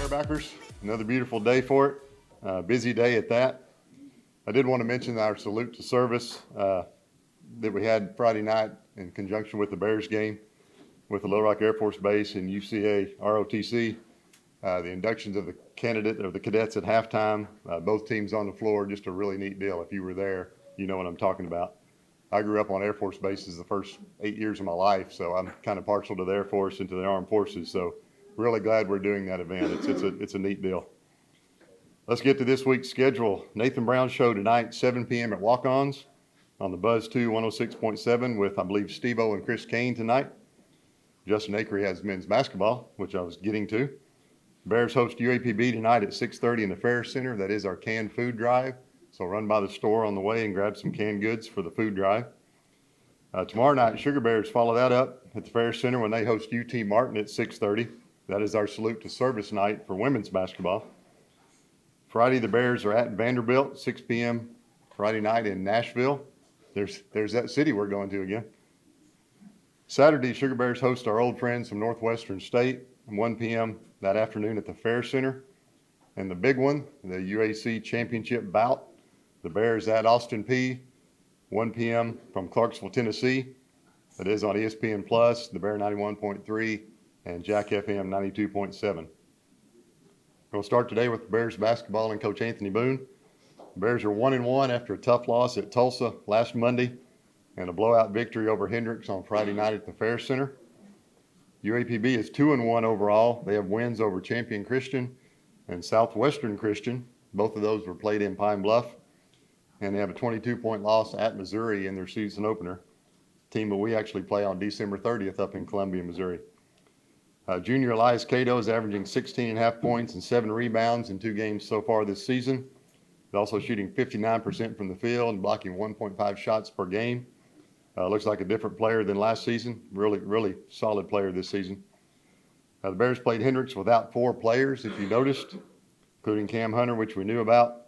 Bearbackers. Another beautiful day for it. Busy day at that. I did want to mention our salute to service that we had Friday night in conjunction with the Bears game with the Little Rock Air Force Base and UCA ROTC. The inductions of the cadets at halftime, both teams on the floor, just a really neat deal. If you were there, you know what I'm talking about. I grew up on Air Force bases the first 8 years of my life, so I'm kind of partial to the Air Force and to the Armed Forces. So really glad we're doing that event. It's a neat deal. Let's get to this week's schedule. Nathan Brown show tonight, 7 p.m. at Walk-Ons on the Buzz 2 106.7 with, I believe, Steve-O and Chris Kane tonight. Justin Akery has men's basketball, which I was getting to. Bears host UAPB tonight at 6:30 in the Fair Center. That is our canned food drive. So run by the store on the way and grab some canned goods for the food drive. Tomorrow night, Sugar Bears follow that up at the Fair Center when they host UT Martin at 6:30. That is our salute to service night for women's basketball. Friday, the Bears are at Vanderbilt, 6 p.m. Friday night in Nashville. There's that city we're going to again. Saturday, Sugar Bears host our old friends from Northwestern State, 1 p.m. that afternoon at the Fair Center. And the big one, the UAC championship bout, the Bears at Austin Peay, 1 p.m. from Clarksville, Tennessee. That is on ESPN Plus, the Bear 91.3, and Jack FM 92.7. We'll start today with the Bears basketball and Coach Anthony Boone. The Bears are 1-1 after a tough loss at Tulsa last Monday and a blowout victory over Hendricks on Friday night at the Fair Center. UAPB is 2-1 overall. They have wins over Champion Christian and Southwestern Christian. Both of those were played in Pine Bluff. And they have a 22-point loss at Missouri in their season opener. Team that we actually play on December 30th up in Columbia, Missouri. Junior Elias Cato is averaging 16.5 points and 7 rebounds in 2 games so far this season. He's also shooting 59% from the field and blocking 1.5 shots per game. Looks like a different player than last season. Really solid player this season. The Bears played Hendricks without 4 players, if you noticed, including Cam Hunter, which we knew about.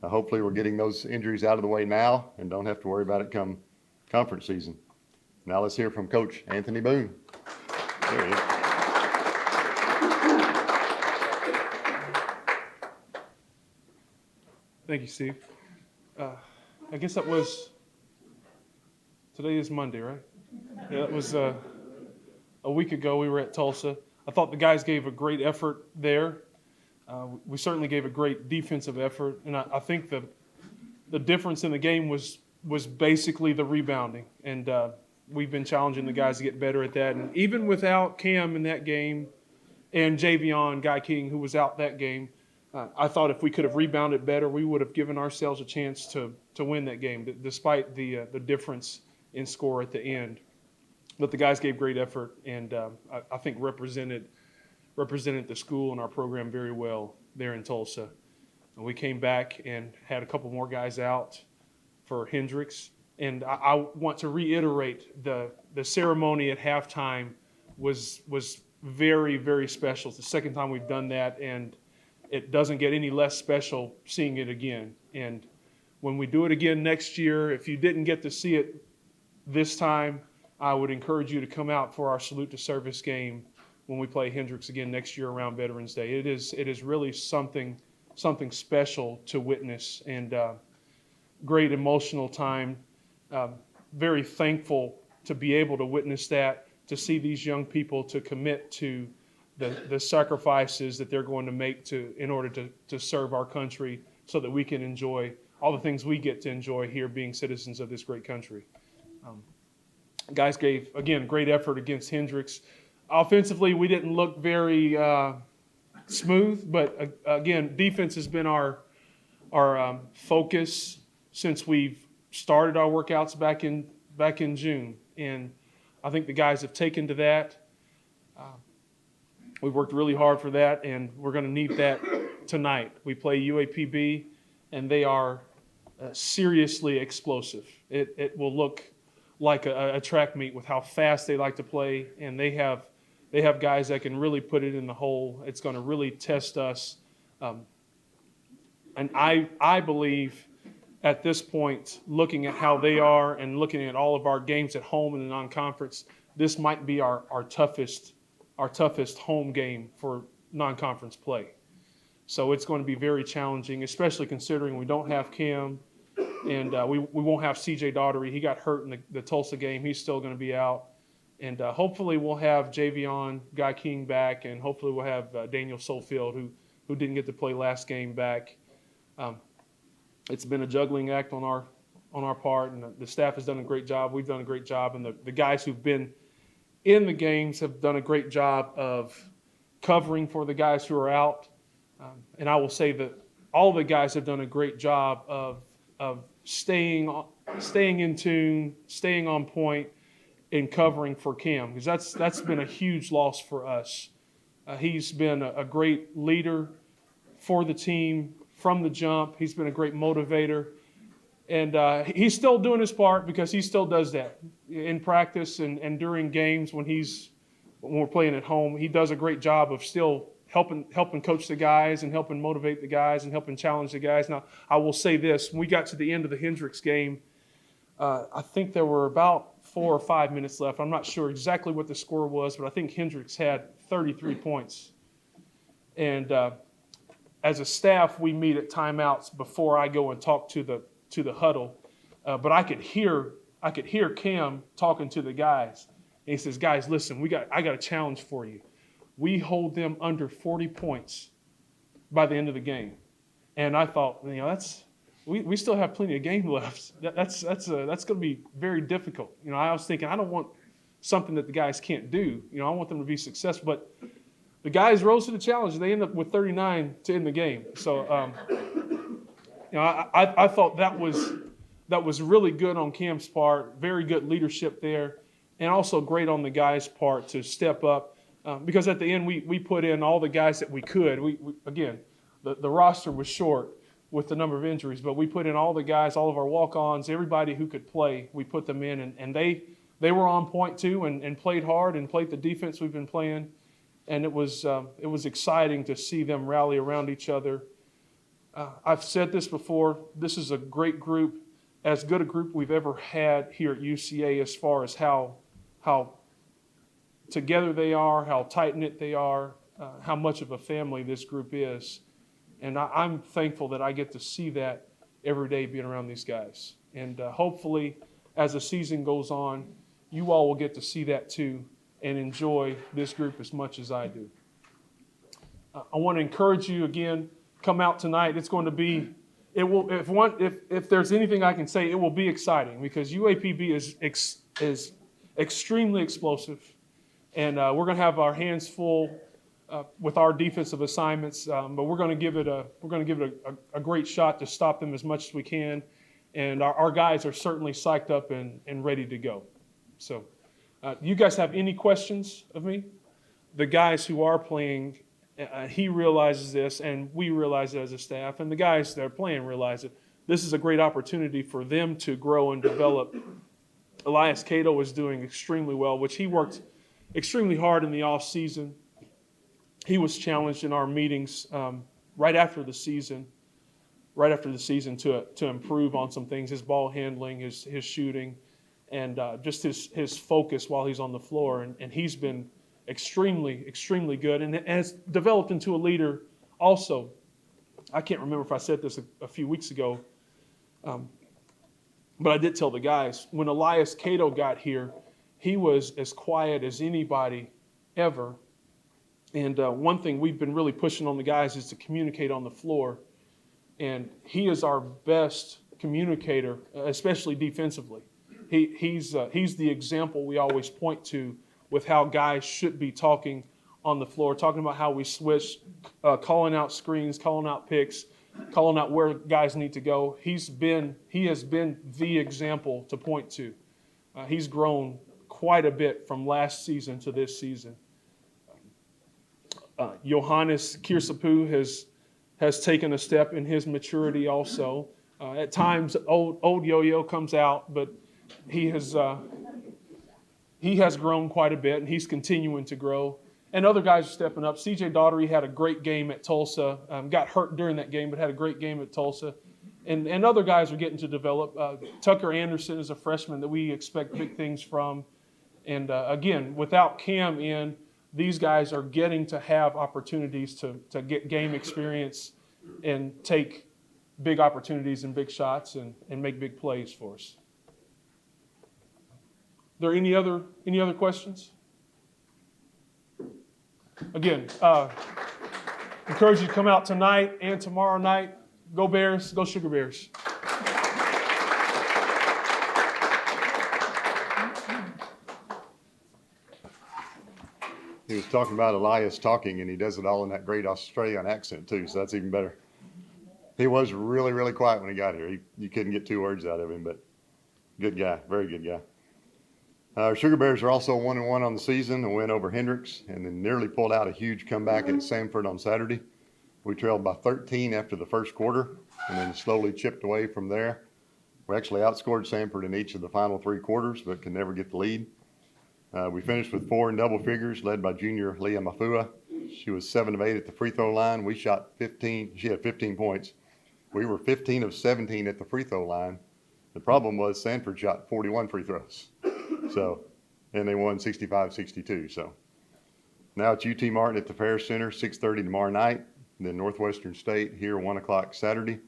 Hopefully we're getting those injuries out of the way now and don't have to worry about it come conference season. Now let's hear from Coach Anthony Boone. There he is. Thank you, Steve. I guess that was, today is Monday, right? Yeah, that was a week ago we were at Tulsa. I thought the guys gave a great effort there. We certainly gave a great defensive effort, and I think the difference in the game was basically the rebounding, and we've been challenging the guys to get better at that. And even without Cam in that game and Javion Guy King, who was out that game, I thought if we could have rebounded better, we would have given ourselves a chance to win that game, despite the difference in score at the end. But the guys gave great effort, and I think represented the school and our program very well there in Tulsa. And we came back and had a couple more guys out for Hendricks. And I want to reiterate the ceremony at halftime was very, very special. It's the second time we've done that, and it doesn't get any less special seeing it again. And when we do it again next year, if you didn't get to see it this time, I would encourage you to come out for our salute to service game when we play Hendricks again next year around Veterans Day. It is really something special to witness, and great emotional time. Very thankful to be able to witness that, to see these young people to commit to the sacrifices that they're going to make in order to serve our country so that we can enjoy all the things we get to enjoy here being citizens of this great country. Guys gave, again, great effort against Hendricks. Offensively, we didn't look very smooth, but again, defense has been our focus since we've started our workouts back in June, and I think the guys have taken to that. We've worked really hard for that, and we're going to need that tonight. We play UAPB, and they are seriously explosive. It will look like a track meet with how fast they like to play, and they have guys that can really put it in the hole. It's going to really test us. And I believe at this point, looking at how they are and looking at all of our games at home in the non-conference, this might be our toughest home game for non-conference play. So it's going to be very challenging, especially considering we don't have Cam, and we won't have C.J. Daughtery. He got hurt in the Tulsa game. He's still going to be out. And hopefully we'll have Javion Guy King back, and hopefully we'll have Daniel Sofield, who didn't get to play last game, back. It's been a juggling act on our part, and the staff has done a great job. We've done a great job, and the guys who've been in the games have done a great job of covering for the guys who are out. And I will say that all the guys have done a great job of staying in tune, staying on point, and covering for Cam, because that's been a huge loss for us. He's been a great leader for the team from the jump. He's been a great motivator. And he's still doing his part, because he still does that in practice and during games when we're playing at home. He does a great job of still helping coach the guys and helping motivate the guys and helping challenge the guys. Now, I will say this. When we got to the end of the Hendricks game, I think there were about 4 or 5 minutes left. I'm not sure exactly what the score was, but I think Hendricks had 33 points. And as a staff, we meet at timeouts before I go and talk to the huddle. But I could hear Cam talking to the guys. And he says, "Guys, listen, I got a challenge for you. We hold them under 40 points by the end of the game." And I thought, we still have plenty of game left. That's going to be very difficult. I was thinking, I don't want something that the guys can't do. I want them to be successful. But the guys rose to the challenge. They end up with 39 to end the game. So, I thought that was really good on Cam's part. Very good leadership there, and also great on the guys' part to step up. Because at the end, we put in all the guys that we could. We again, the roster was short with the number of injuries, but we put in all the guys, all of our walk-ons, everybody who could play. We put them in, and they were on point too, and played hard and played the defense we've been playing. And it was exciting to see them rally around each other. I've said this before. This is a great group, as good a group we've ever had here at UCA, as far as how together they are, how tight-knit they are, how much of a family this group is. And I'm thankful that I get to see that every day being around these guys. And hopefully, as the season goes on, you all will get to see that too and enjoy this group as much as I do. I want to encourage you again, come out tonight. It's going to be, if there's anything I can say, it will be exciting, because UAPB is extremely explosive. And we're going to have our hands full with our defensive assignments, but we're going to give it a great shot to stop them as much as we can. And our guys are certainly psyched up and ready to go. So, you guys have any questions of me? The guys who are playing, he realizes this, and we realize it as a staff, and the guys that are playing realize it. This is a great opportunity for them to grow and develop. Elias Cato is doing extremely well, which he worked extremely hard in the off season. He was challenged in our meetings right after the season to improve on some things, his ball handling, his shooting, and just his focus while he's on the floor. And he's been extremely, extremely good, and has developed into a leader also. I can't remember if I said this a few weeks ago, but I did tell the guys, when Elias Cato got here, he was as quiet as anybody ever. And one thing we've been really pushing on the guys is to communicate on the floor. And he is our best communicator, especially defensively. He's the example we always point to with how guys should be talking on the floor, talking about how we switch, calling out screens, calling out picks, calling out where guys need to go. He has been the example to point to. He's grown quite a bit from last season to this season. Johannes Kirsapu has taken a step in his maturity also. At times, old Yo-Yo comes out, but he has grown quite a bit, and he's continuing to grow. And other guys are stepping up. C.J. Daughtery had a great game at Tulsa. Got hurt during that game, but had a great game at Tulsa. And other guys are getting to develop. Tucker Anderson is a freshman that we expect big things from. And again, without Cam in, these guys are getting to have opportunities to get game experience and take big opportunities and big shots and make big plays for us. Are there any other questions? Again, encourage you to come out tonight and tomorrow night. Go Bears, go Sugar Bears. He was talking about Elias talking, and he does it all in that great Australian accent too, so that's even better. He was really, really quiet when he got here. You couldn't get 2 words out of him, but good guy, very good guy. Our Sugar Bears are also 1-1 on the season, a win over Hendricks, and then nearly pulled out a huge comeback at Samford on Saturday. We trailed by 13 after the first quarter, and then slowly chipped away from there. We actually outscored Samford in each of the final 3 quarters, but could never get the lead. We finished with 4 in double figures, led by junior Leah Mafua. She was 7 of 8 at the free throw line. We shot 15. She had 15 points. We were 15 of 17 at the free throw line. The problem was Sanford shot 41 free throws. So, and they won 65-62. So now it's UT Martin at the Ferris Center, 6:30 tomorrow night. And then Northwestern State here, 1 o'clock Saturday.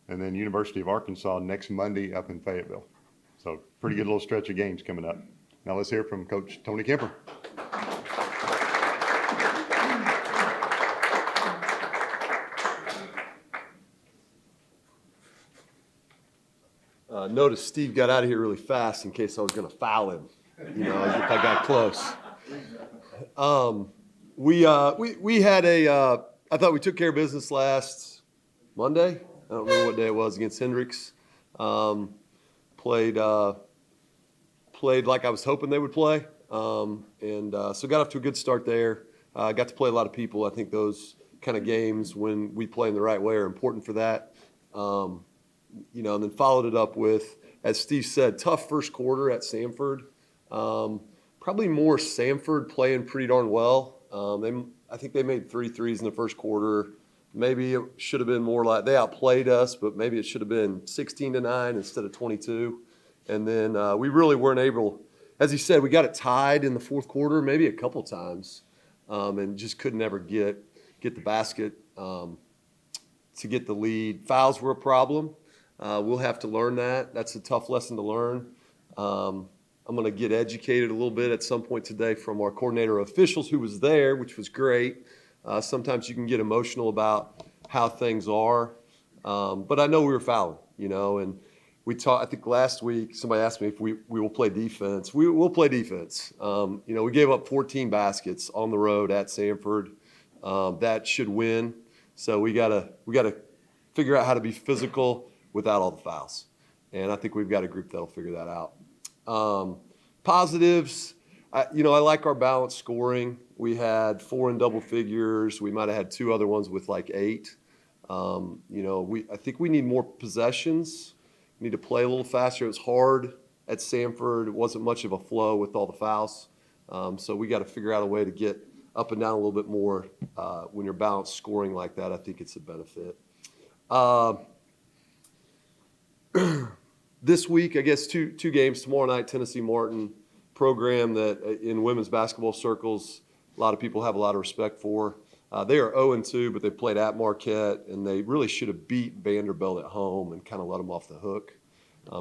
And then University of Arkansas next Monday up in Fayetteville. So pretty good little stretch of games coming up. Now let's hear from Coach Tony Kemper. Notice Steve got out of here really fast in case I was going to foul him, if I got close. We had I thought we took care of business last Monday. I don't remember what day it was, against Hendricks. Played like I was hoping they would play. So got off to a good start there. Got to play a lot of people. I think those kind of games, when we play in the right way, are important for that. And then followed it up with, as Steve said, tough first quarter at Samford. Probably more Samford playing pretty darn well. I think they made 3 threes in the first quarter. Maybe it should have been more like they outplayed us, but maybe it should have been 16-9 instead of 22. And then we really weren't able, as he said, we got it tied in the fourth quarter, maybe a couple times, and just could never get the basket to get the lead. Fouls were a problem. We'll have to learn that. That's a tough lesson to learn. I'm going to get educated a little bit at some point today from our coordinator of officials who was there, which was great. Sometimes you can get emotional about how things are. But I know we were fouling, and we talked, I think last week, somebody asked me if we will play defense. We will play defense. We gave up 14 baskets on the road at Samford. That should win. So we gotta figure out how to be physical without all the fouls. And I think we've got a group that'll figure that out. Positives, I like our balanced scoring. We had 4 in double figures. We might have had 2 other ones with like 8. I think we need more possessions. We need to play a little faster. It was hard at Samford. It wasn't much of a flow with all the fouls. So we got to figure out a way to get up and down a little bit more when you're balanced scoring like that. I think it's a benefit. This week, I guess two games. Tomorrow night, Tennessee Martin, program that in women's basketball circles, a lot of people have a lot of respect for. They are 0-2, but they played at Marquette, and they really should have beat Vanderbilt at home and kind of let them off the hook.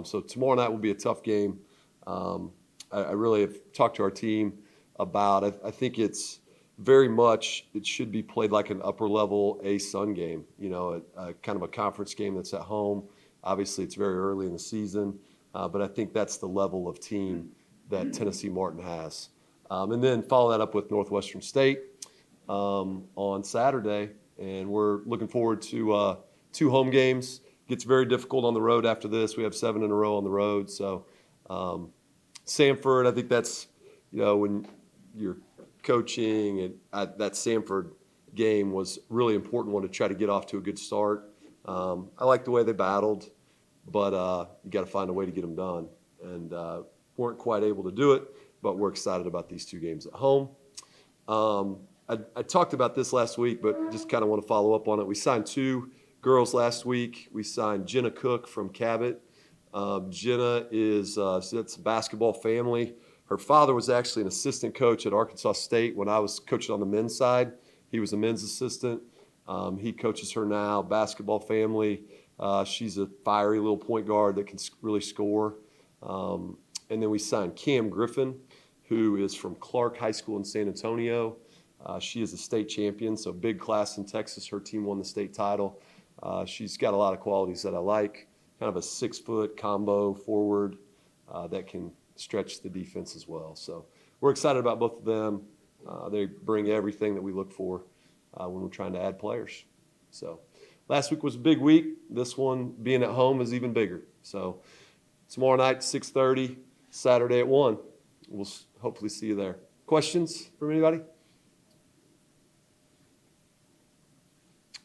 So tomorrow night will be a tough game. I really have talked to our team about it. I think it's very much, it should be played like an upper-level A-Sun game, kind of a conference game that's at home. Obviously, it's very early in the season, but I think that's the level of team that Tennessee Martin has. And then follow that up with Northwestern State on Saturday, and we're looking forward to 2 home games. Gets very difficult on the road after this. We have 7 in a row on the road. So Samford, I think that's, when you're coaching, and that Samford game was really important one to try to get off to a good start. I like the way they battled, but you got to find a way to get them done. And weren't quite able to do it, but we're excited about these 2 games at home. I talked about this last week, but just kind of want to follow up on it. We signed 2 girls last week. We signed Jenna Cook from Cabot. Jenna is, that's a basketball family. Her father was actually an assistant coach at Arkansas State when I was coaching on the men's side. He was a men's assistant. He coaches her now, basketball family. She's a fiery little point guard that can really score. And then we signed Cam Griffin, who is from Clark High School in San Antonio. She is a state champion, so big class in Texas. Her team won the state title. She's got a lot of qualities that I like. Kind of a 6-foot combo forward that can stretch the defense as well. So we're excited about both of them. They bring everything that we look for when we're trying to add players. So last week was a big week. This one, being at home, is even bigger. So tomorrow night, 6:30, Saturday at 1. We'll hopefully see you there. Questions from anybody?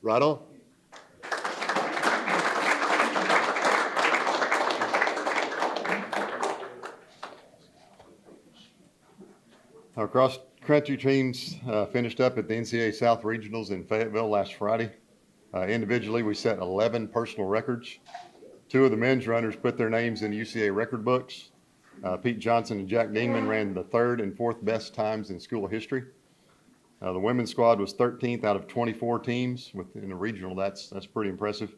Right on. Our cross-country teams finished up at the NCAA South Regionals in Fayetteville last Friday. Individually, we set 11 personal records. 2 of the men's runners put their names in UCA record books. Pete Johnson and Jack Dingman ran the 3rd and 4th best times in school history. The women's squad was 13th out of 24 teams. Within the regional, that's pretty impressive.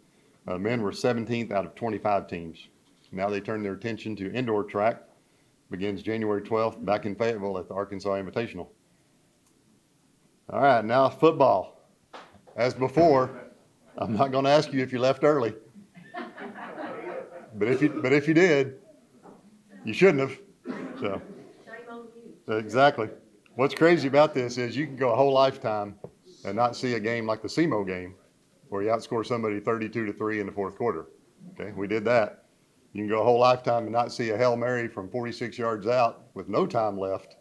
Men were 17th out of 25 teams. Now they turn their attention to indoor track. Begins January 12th back in Fayetteville at the Arkansas Invitational. All right, now football. As before, I'm not going to ask you if you left early. But if you did, you shouldn't have. So exactly. What's crazy about this is you can go a whole lifetime and not see a game like the SEMO game where you outscore somebody 32-3 in the 4th quarter. Okay, we did that. You can go a whole lifetime and not see a Hail Mary from 46 yards out with no time left.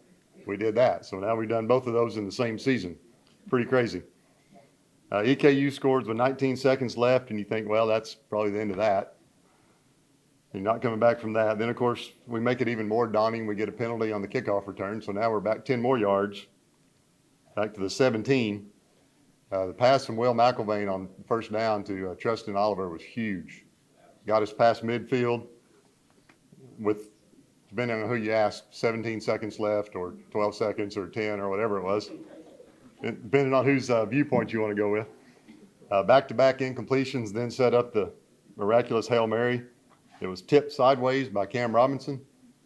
We did that. So now we've done both of those in the same season. Pretty crazy. EKU scores with 19 seconds left, and you think, well, that's probably the end of that. You're not coming back from that. Then, of course, we make it even more daunting. We get a penalty on the kickoff return. So now we're back 10 more yards, back to the 17. The pass from Will McElvain on first down to Trustin Oliver was huge. Got us past midfield with, depending on who you ask, 17 seconds left or 12 seconds or 10 or whatever it was, depending on whose viewpoint you want to go with. Back-to-back incompletions then set up the miraculous Hail Mary. It was tipped sideways by Cam Robinson.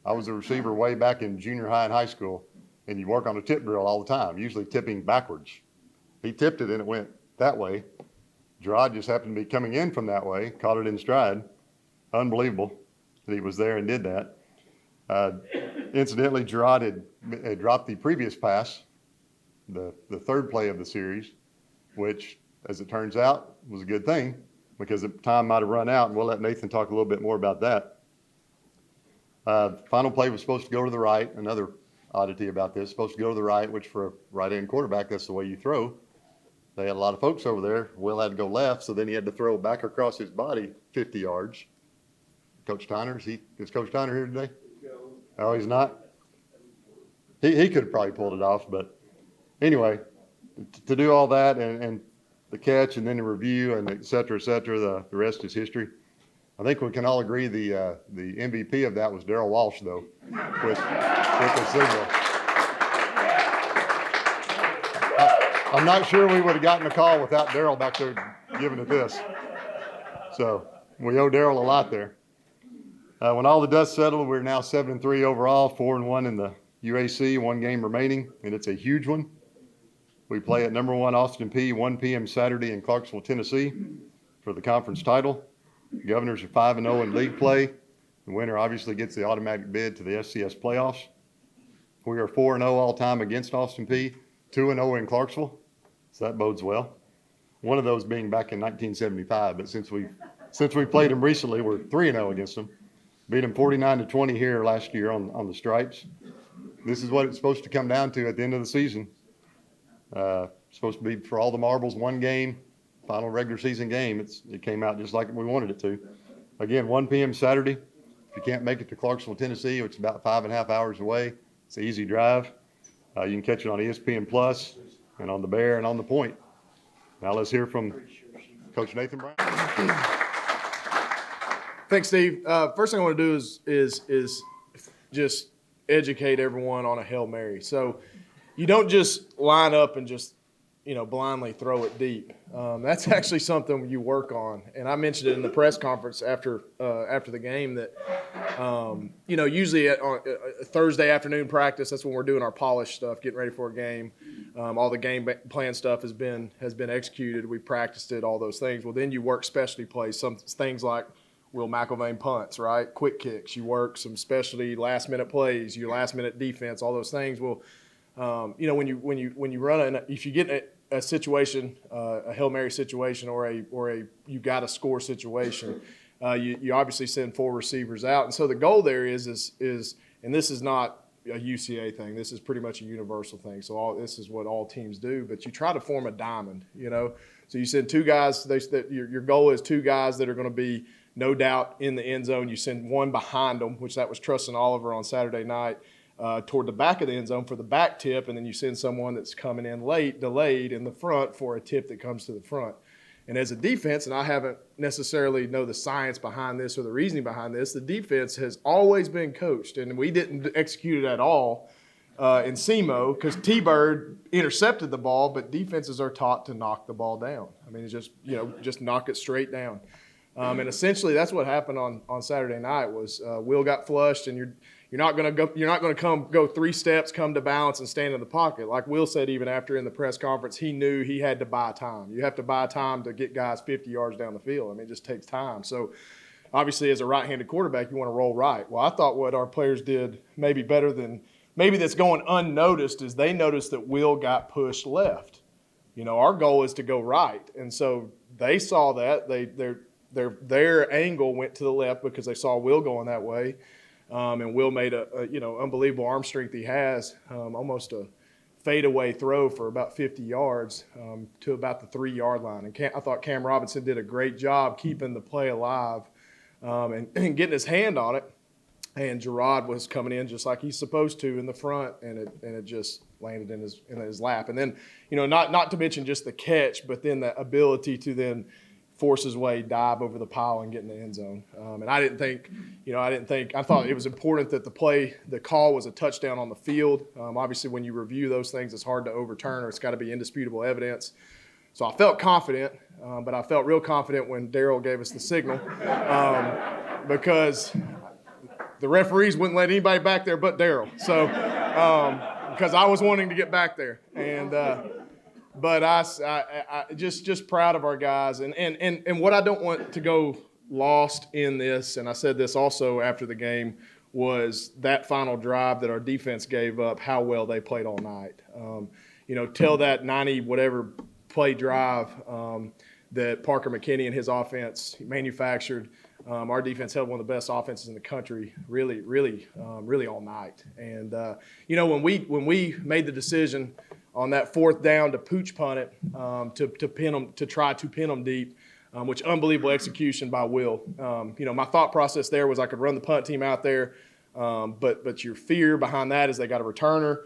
I was a receiver way back in junior high and high school, and you work on a tip drill all the time, usually tipping backwards. He tipped it and it went that way. Gerard just happened to be coming in from that way, caught it in stride. Unbelievable that he was there and did that. Incidentally, Gerard had dropped the previous pass, the 3rd play of the series, which, as it turns out, was a good thing because the time might have run out, and we'll let Nathan talk a little bit more about that. Final play was supposed to go to the right. Another oddity about this, supposed to go to the right, which for a right-hand quarterback, that's the way you throw. They had a lot of folks over there. Will had to go left, so then he had to throw back across his body 50 yards. Coach Tyner, is Coach Tyner here today? Oh, he's not? He could have probably pulled it off, but anyway, to do all that and the catch and then the review and et cetera, the rest is history. I think we can all agree the MVP of that was Darrell Walsh, though, with the signal. I'm not sure we would have gotten a call without Darrell back there giving it this. So we owe Darrell a lot there. When all the dust settled, we're now 7-3 overall, 4-1 in the UAC, 1 game remaining, and it's a huge one. We play at number 1 Austin Peay 1 p.m. Saturday in Clarksville, Tennessee for the conference title. Governors are 5-0 in league play. The winner obviously gets the automatic bid to the FCS playoffs. We are 4-0 all time against Austin Peay, 2-0 in Clarksville, so that bodes well. One of those being back in 1975, but since we played them recently, we're 3-0 against them. Beat them 49-20 here last year on the stripes. This is what it's supposed to come down to at the end of the season. Supposed to be for all the marbles, 1 game, final regular season game. It came out just like we wanted it to. Again, 1 p.m. Saturday. If you can't make it to Clarksville, Tennessee, which is about 5.5 hours away, it's an easy drive. You can catch it on ESPN Plus and on the Bear and on the Point. Now let's hear from Coach Nathan Brown. Thanks, Steve. First thing I want to do is just educate everyone on a Hail Mary. So you don't just line up and just, blindly throw it deep. That's actually something you work on. And I mentioned it in the press conference after the game that, usually on Thursday afternoon practice, that's when we're doing our polished stuff, getting ready for a game. All the game plan stuff has been executed. We practiced it, all those things. Well, then you work specialty plays, some things like Will McIlvain punts, right? Quick kicks. You work some specialty last-minute plays, your last-minute defense, all those things. Well, when you run if you get a situation, a Hail Mary situation, or a you got to score situation, you obviously send 4 receivers out, and so the goal there is, and this is not a UCA thing. This is pretty much a universal thing. So this is what all teams do. But you try to form a diamond, So you send 2 guys. Your goal is 2 guys that are going to be no doubt in the end zone. You send one behind them, which that was Trustin Oliver on Saturday night. Toward the back of the end zone for the back tip, and then you send someone that's coming in late, delayed in the front for a tip that comes to the front. And as a defense, and I haven't necessarily know the science behind this or the reasoning behind this, the defense has always been coached, and we didn't execute it at all in SEMO because T-Bird intercepted the ball, but defenses are taught to knock the ball down. I mean, it's just knock it straight down. And essentially that's what happened on Saturday night was Will got flushed, and you're not going to go 3 steps, come to balance, and stand in the pocket. Like Will said even after in the press conference, he knew he had to buy time. You have to buy time to get guys 50 yards down the field. I mean, it just takes time. So obviously as a right-handed quarterback, you want to roll right. Well, I thought what our players did maybe better than maybe that's going unnoticed is they noticed that Will got pushed left. Our goal is to go right. And so they saw that. Their angle went to the left because they saw Will going that way. And Will made a unbelievable arm strength he has, almost a fadeaway throw for about 50 yards to about the 3-yard line. And I thought Cam Robinson did a great job keeping the play alive and getting his hand on it. And Gerard was coming in just like he's supposed to in the front, and it just landed in his lap. And then, not to mention just the catch, but then the ability to then force his way, dive over the pile, and get in the end zone. And I thought it was important that the call was a touchdown on the field. Obviously, when you review those things, it's hard to overturn, or it's got to be indisputable evidence. So I felt confident, but I felt real confident when Darryl gave us the signal because the referees wouldn't let anybody back there but Darryl. So because I was wanting to get back there. And but I just proud of our guys, and what I don't want to go lost in this, and I said this also after the game, was that final drive that our defense gave up, how well they played all night. Till that 90 whatever play drive that Parker McKinney and his offense manufactured, our defense held one of the best offenses in the country, really all night. And when we made the decision on that 4th down to pooch punt it, to try to pin them deep, which unbelievable execution by Will. My thought process there was I could run the punt team out there, but your fear behind that is they got a returner,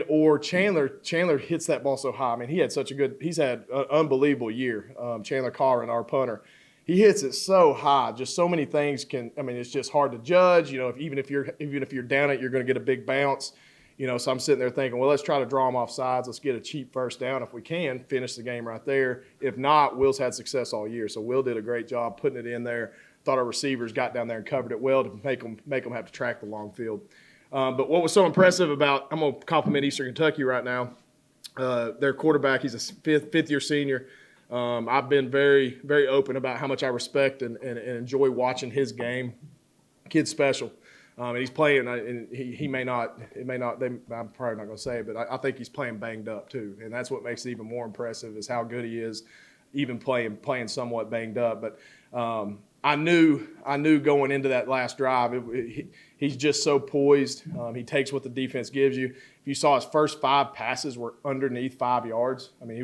or Chandler hits that ball so high. I mean, he's had an unbelievable year. Chandler Colleran, our punter. He hits it so high, just so many things it's just hard to judge. Even if you're down it, you're going to get a big bounce. So I'm sitting there thinking, well, let's try to draw them off sides. Let's get a cheap first down if we can, finish the game right there. If not, Will's had success all year. So Will did a great job putting it in there. Thought our receivers got down there and covered it well to make them have to track the long field. But what was so impressive I'm going to compliment Eastern Kentucky right now. Their quarterback, he's a fifth-year senior. I've been very, very open about how much I respect and enjoy watching his game. Kid's special. And he's playing, and I'm probably not going to say it, but I think he's playing banged up too. And that's what makes it even more impressive is how good he is, even playing somewhat banged up. But I knew going into that last drive, he's just so poised. He takes what the defense gives you. If you saw his first 5 passes were underneath 5 yards. I mean, he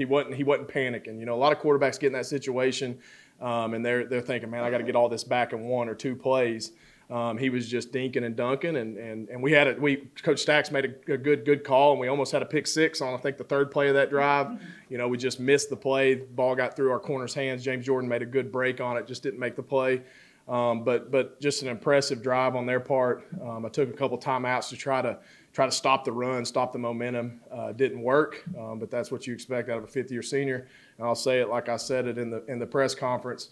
wasn't panicking. A lot of quarterbacks get in that situation, and they're thinking, man, I got to get all this back in 1 or 2 plays. He was just dinking and dunking, and Coach Stacks made a good call, and we almost had a pick 6 on, I think, the 3rd play of that drive. We just missed the play. The ball got through our corner's hands. James Jordan made a good break on it, just didn't make the play. But just an impressive drive on their part. I took a couple timeouts to try to stop the run, stop the momentum. Didn't work, but that's what you expect out of a fifth-year senior. And I'll say it like I said it in the press conference.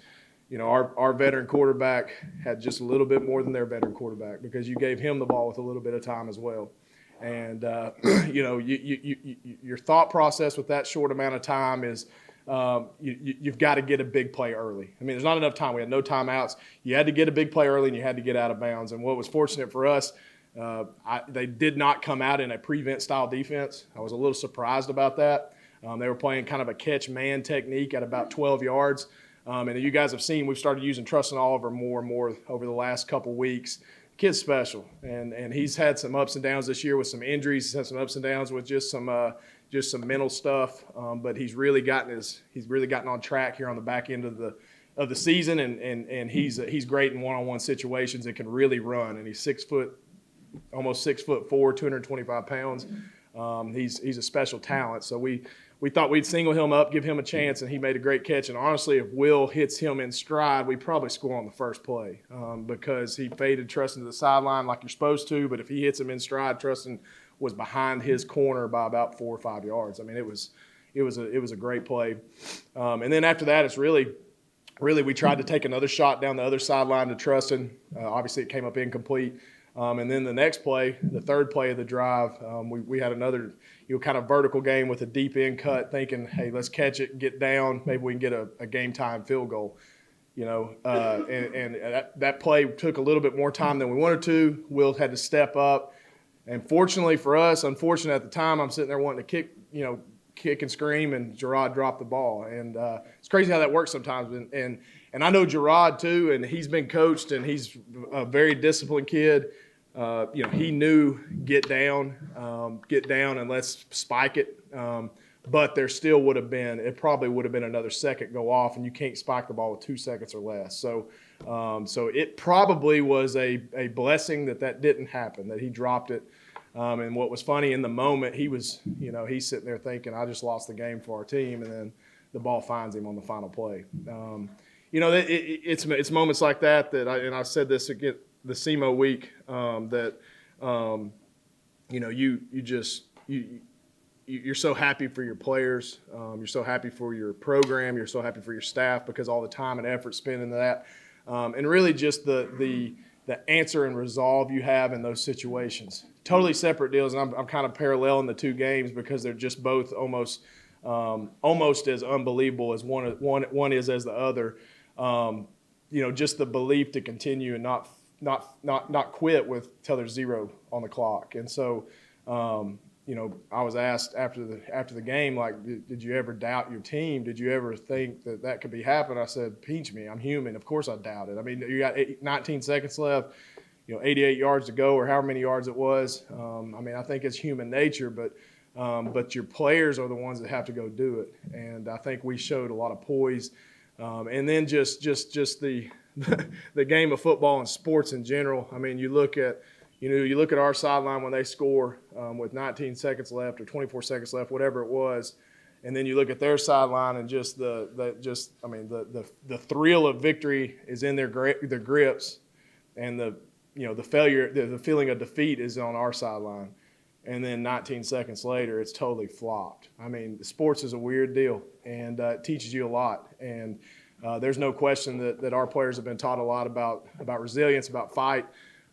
Our veteran quarterback had just a little bit more than their veteran quarterback because you gave him the ball with a little bit of time as well. And your thought process with that short amount of time is you've got to get a big play early. I mean, there's not enough time. We had no timeouts. You had to get a big play early, and you had to get out of bounds. And what was fortunate for us, they did not come out in a prevent style defense. I was a little surprised about that. They were playing kind of a catch man technique at about 12 yards. And you guys have seen we've started using Trustin Oliver more and more over the last couple weeks. Kid's special, and he's had some ups and downs this year with some injuries. He's had some ups and downs with just some mental stuff. But he's really gotten on track here on the back end of the season, and he's great in one-on-one situations and can really run. And he's almost 6'4", 225 pounds. He's a special talent. So we thought we'd single him up, give him a chance, and he made a great catch. And honestly, if Will hits him in stride, we probably score on the first play because he faded Trustin to the sideline like you're supposed to. But if he hits him in stride, Trustin was behind his corner by about 4 or 5 yards. I mean, it was a great play. And then after that, it's really we tried to take another shot down the other sideline to Trustin. Obviously, it came up incomplete. And then the next play, the third play of the drive, we had another kind of vertical game with a deep end cut, thinking, hey, let's catch it, get down, maybe we can get a game time field goal. And that play took a little bit more time than we wanted to. Will had to step up, and fortunately for us, unfortunate at the time, I'm sitting there wanting to kick and scream, and Gerard dropped the ball. And it's crazy how that works sometimes. And I know Gerard too, and he's been coached, and he's a very disciplined kid. He knew get down and let's spike it. But there still it probably would have been another second go off, and you can't spike the ball with 2 seconds or less. So it probably was a blessing that didn't happen, that he dropped it. And what was funny in the moment, he's sitting there thinking, I just lost the game for our team, and then the ball finds him on the final play. It's moments like that I said this again the SEMO week you're so happy for your players, you're so happy for your program, you're so happy for your staff because all the time and effort spent into that, and really just the answer and resolve you have in those situations. Totally separate deals, and I'm kind of paralleling the two games because they're just both almost as unbelievable as one is as the other. Just the belief to continue and not quit till there's 0 on the clock. And so, I was asked after the game, like, did you ever doubt your team? Did you ever think that could be happening? I said, pinch me, I'm human. Of course I doubt it. I mean, you got 19 seconds left, 88 yards to go or however many yards it was. I think it's human nature, but your players are the ones that have to go do it. And I think we showed a lot of poise. And then just the game of football and sports in general. I mean, you look at our sideline when they score with 19 seconds left or 24 seconds left, whatever it was, and then you look at their sideline and just the thrill of victory is in their grips, and the failure, the feeling of defeat is on our sideline. And then 19 seconds later, it's totally flopped. I mean, sports is a weird deal, and it teaches you a lot. And there's no question that our players have been taught a lot about resilience, about fight,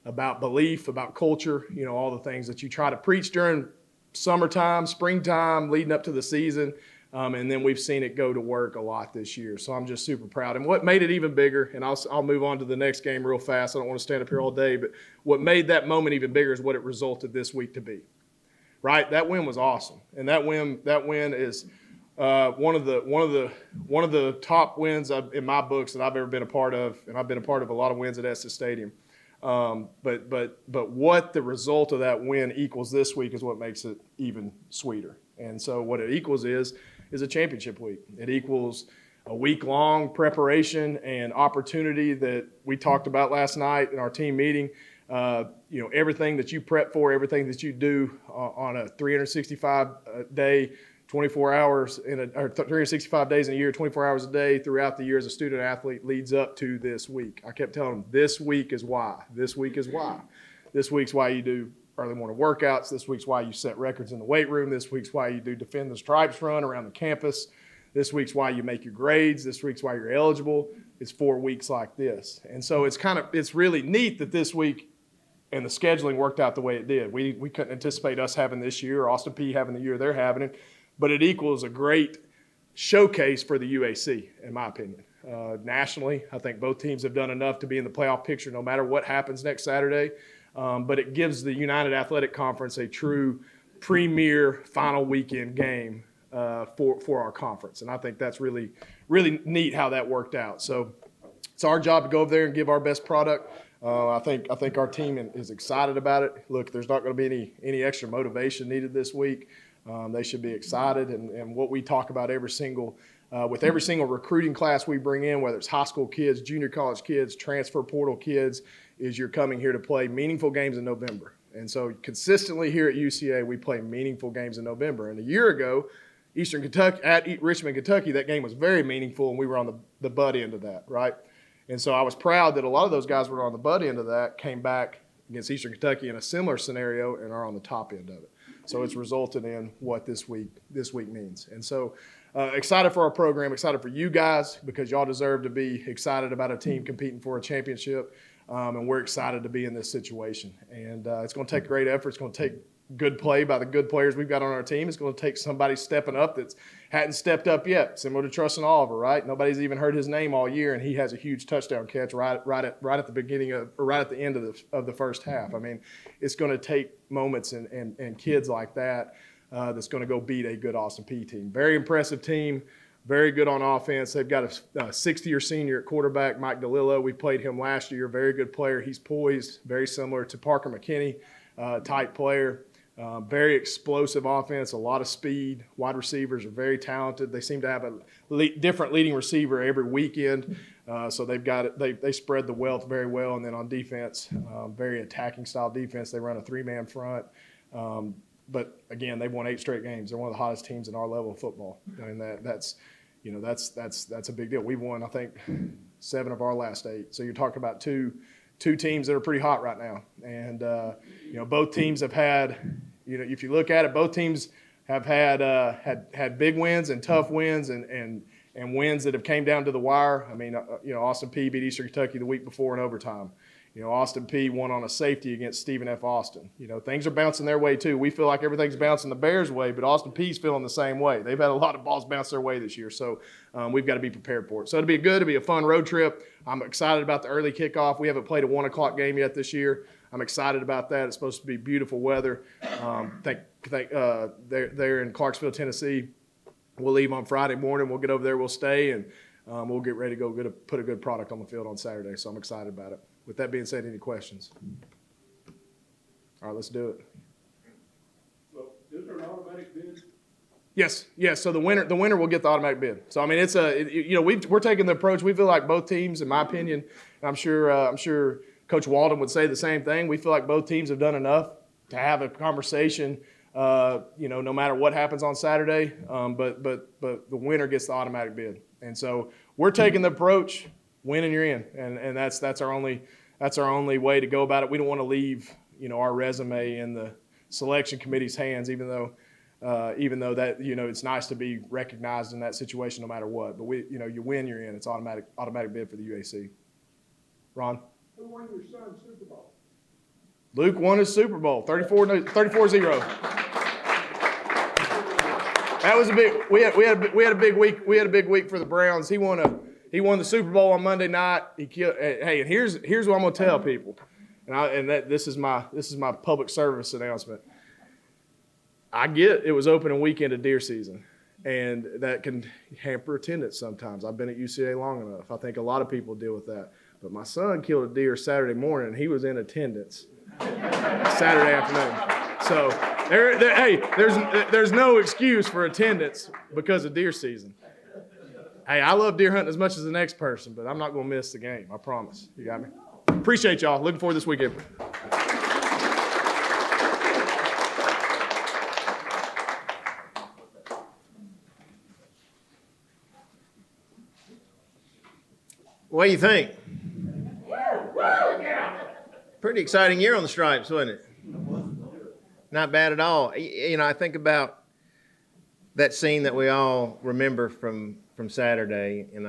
about belief, about culture, all the things that you try to preach during summertime, springtime, leading up to the season. And then we've seen it go to work a lot this year. So I'm just super proud. And what made it even bigger, and I'll move on to the next game real fast. I don't want to stand up here all day, but what made that moment even bigger is what it resulted this week to be. Right? That win was awesome. And that win is one of the top wins in my books that I've ever been a part of, and I've been a part of a lot of wins at Estes Stadium. But what the result of that win equals this week is what makes it even sweeter. And so what it equals is a championship week. It equals a week-long preparation and opportunity that we talked about last night in our team meeting. Everything that you prep for, everything that you do on a 365 day, 24 hours or 365 days in a year, 24 hours a day throughout the year as a student athlete leads up to this week. I kept telling them, this week is why. This week is why. This week's why you do early morning workouts. This week's why you set records in the weight room. This week's why you do Defend the Stripes run around the campus. This week's why you make your grades. This week's why you're eligible. It's 4 weeks like this. And so it's really neat that this week and the scheduling worked out the way it did. We couldn't anticipate us having this year or Austin Peay having the year they're having it, but it equals a great showcase for the UAC, in my opinion. Nationally, I think both teams have done enough to be in the playoff picture no matter what happens next Saturday. But it gives the United Athletic Conference a true premier final weekend game for our conference. And I think that's really, really neat how that worked out. So it's our job to go over there and give our best product. I think our team is excited about it. Look, there's not going to be any extra motivation needed this week. They should be excited. And what we talk about with every single recruiting class we bring in, whether it's high school kids, junior college kids, transfer portal kids, is you're coming here to play meaningful games in November. And so consistently here at UCA, we play meaningful games in November. And a year ago, Eastern Kentucky, at Richmond, Kentucky, that game was very meaningful, and we were on the butt end of that, right? And so I was proud that a lot of those guys were on the butt end of that, came back against Eastern Kentucky in a similar scenario, and are on the top end of it. So it's resulted in what this week means. And so excited for our program, excited for you guys, because y'all deserve to be excited about a team competing for a championship. And we're excited to be in this situation. And it's going to take great effort. It's going to take good play by the good players we've got on our team. It's going to take somebody stepping up that hadn't stepped up yet, similar to Trustin Oliver, right? Nobody's even heard his name all year, and he has a huge touchdown catch right at the beginning or right at the end of the first half. I mean, it's going to take moments and kids like that that's going to go beat a good Austin Peay team. Very impressive team. Very good on offense. They've got a 60-year senior at quarterback, Mike DeLillo. We played him last year. Very good player. He's poised, very similar to Parker McKinney type player. Very explosive offense, a lot of speed. Wide receivers are very talented. They seem to have a different leading receiver every weekend. So they spread the wealth very well. And then on defense, very attacking style defense. They run a 3-man front. But again, they've won 8 straight games. They're one of the hottest teams in our level of football. And that's a big deal. We've won, I think, 7 of our last 8. So you're talking about two teams that are pretty hot right now. And both teams have had, if you look at it, both teams have had big wins and tough wins and wins that have came down to the wire. I mean, Austin Peay beat Eastern Kentucky the week before in overtime. Austin Peay won on a safety against Stephen F. Austin. Things are bouncing their way too. We feel like everything's bouncing the Bears' way, but Austin Peay's feeling the same way. They've had a lot of balls bounce their way this year, so we've got to be prepared for it. So it'll be a fun road trip. I'm excited about the early kickoff. We haven't played a 1 o'clock game yet this year. I'm excited about that. It's supposed to be beautiful weather. They're in Clarksville, Tennessee. We'll leave on Friday morning. We'll get over there. We'll stay, and we'll get ready to go put a good product on the field on Saturday. So I'm excited about it. With that being said, any questions? All right, let's do it. So, is there an automatic bid? Yes. So the winner will get the automatic bid. So I mean, we're taking the approach. We feel like both teams, in my opinion, and I'm sure Coach Walden would say the same thing. We feel like both teams have done enough to have a conversation. No matter what happens on Saturday, but the winner gets the automatic bid. And so we're taking the approach. Win and you're in, and that's our only way to go about it. We don't want to leave our resume in the selection committee's hands, even though that it's nice to be recognized in that situation no matter what. But you win, you're in. It's automatic bid for the UAC. Ron? Who won your son's Super Bowl? Luke won his Super Bowl, 34-0. That was a big. We had a big week. We had a big week for the Browns. He won the Super Bowl on Monday night. He killed. Hey, and here's what I'm gonna tell people, this is my public service announcement. I get it was opening weekend of deer season, and that can hamper attendance sometimes. I've been at UCA long enough. I think a lot of people deal with that. But my son killed a deer Saturday morning, and he was in attendance Saturday afternoon. So there's no excuse for attendance because of deer season. Hey, I love deer hunting as much as the next person, but I'm not going to miss the game. I promise. You got me? Appreciate y'all. Looking forward to this weekend. What do you think? Pretty exciting year on the Stripes, wasn't it? Not bad at all. You know, I think about that scene that we all remember from Saturday, and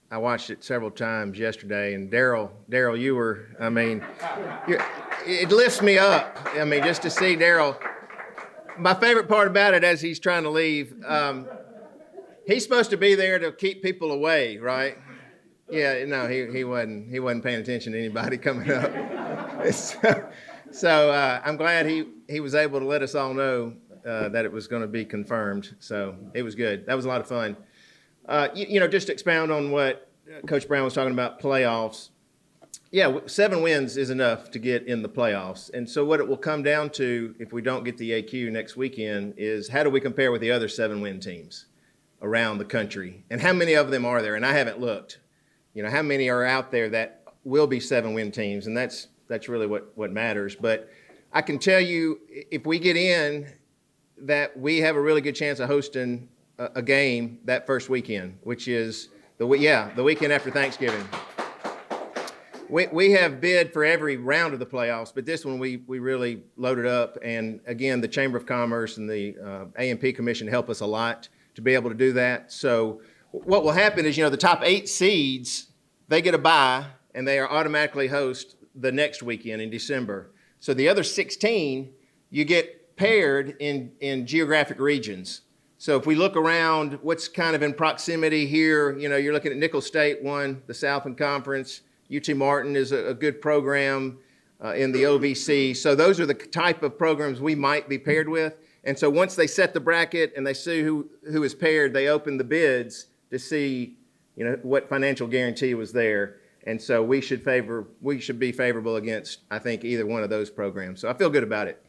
I watched it several times yesterday. And Daryl, you were, I mean, it lifts me up. I mean, just to see Daryl. My favorite part about it, as he's trying to leave, he's supposed to be there to keep people away, right? Yeah, no, he wasn't paying attention to anybody coming up. So I'm glad he was able to let us all know that it was going to be confirmed. So it was good. That was a lot of fun. You know, just to expound on what Coach Brown was talking about, playoffs. Yeah, 7 wins is enough to get in the playoffs. And so what it will come down to, if we don't get the AQ next weekend, is how do we compare with the other 7-win teams around the country? And how many of them are there? And I haven't looked. You know, how many are out there that will be 7-win teams? And that's really what matters. But I can tell you, if we get in, that we have a really good chance of hosting a game that first weekend, which is the weekend after Thanksgiving. We have bid for every round of the playoffs, but this one we really loaded up. And again, the Chamber of Commerce and the A&P Commission help us a lot to be able to do that. So what will happen is, you know, the top 8 seeds, they get a bye, and they are automatically host the next weekend in December. So the other 16, you get paired in geographic regions. So if we look around what's kind of in proximity here, you know, you're looking at Nicholls State won the Southland Conference. UT Martin is a good program in the OVC. So those are the type of programs we might be paired with. And so once they set the bracket and they see who is paired, they open the bids to see, you know, what financial guarantee was there. And so we should be favorable against, I think, either one of those programs. So I feel good about it,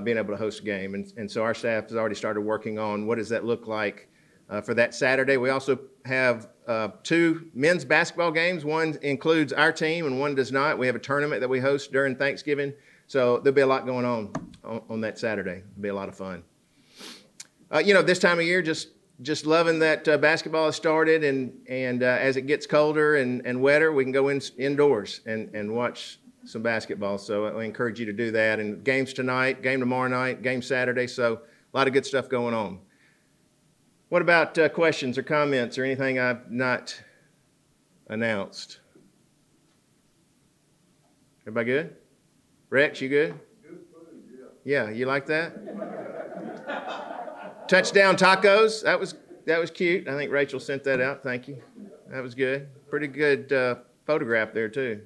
being able to host a game. And so our staff has already started working on what does that look like for that Saturday. We also have 2 men's basketball games. One includes our team and one does not. We have a tournament that we host during Thanksgiving. So there'll be a lot going on that Saturday. It'll be a lot of fun. You know, this time of year, just loving that basketball has started, and as it gets colder and wetter, we can go indoors and watch some basketball. So I encourage you to do that. And games tonight, game tomorrow night, game Saturday. So a lot of good stuff going on. What about questions or comments or anything I've not announced? Everybody good? Rex, you good? Yeah, you like that? Touchdown tacos. That was cute. I think Rachel sent that out. Thank you. That was good. Pretty good photograph there too.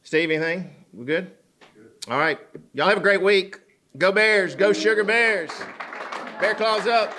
Steve, anything? We good? All right. Y'all have a great week. Go Bears. Go Sugar Bears. Bear claws up.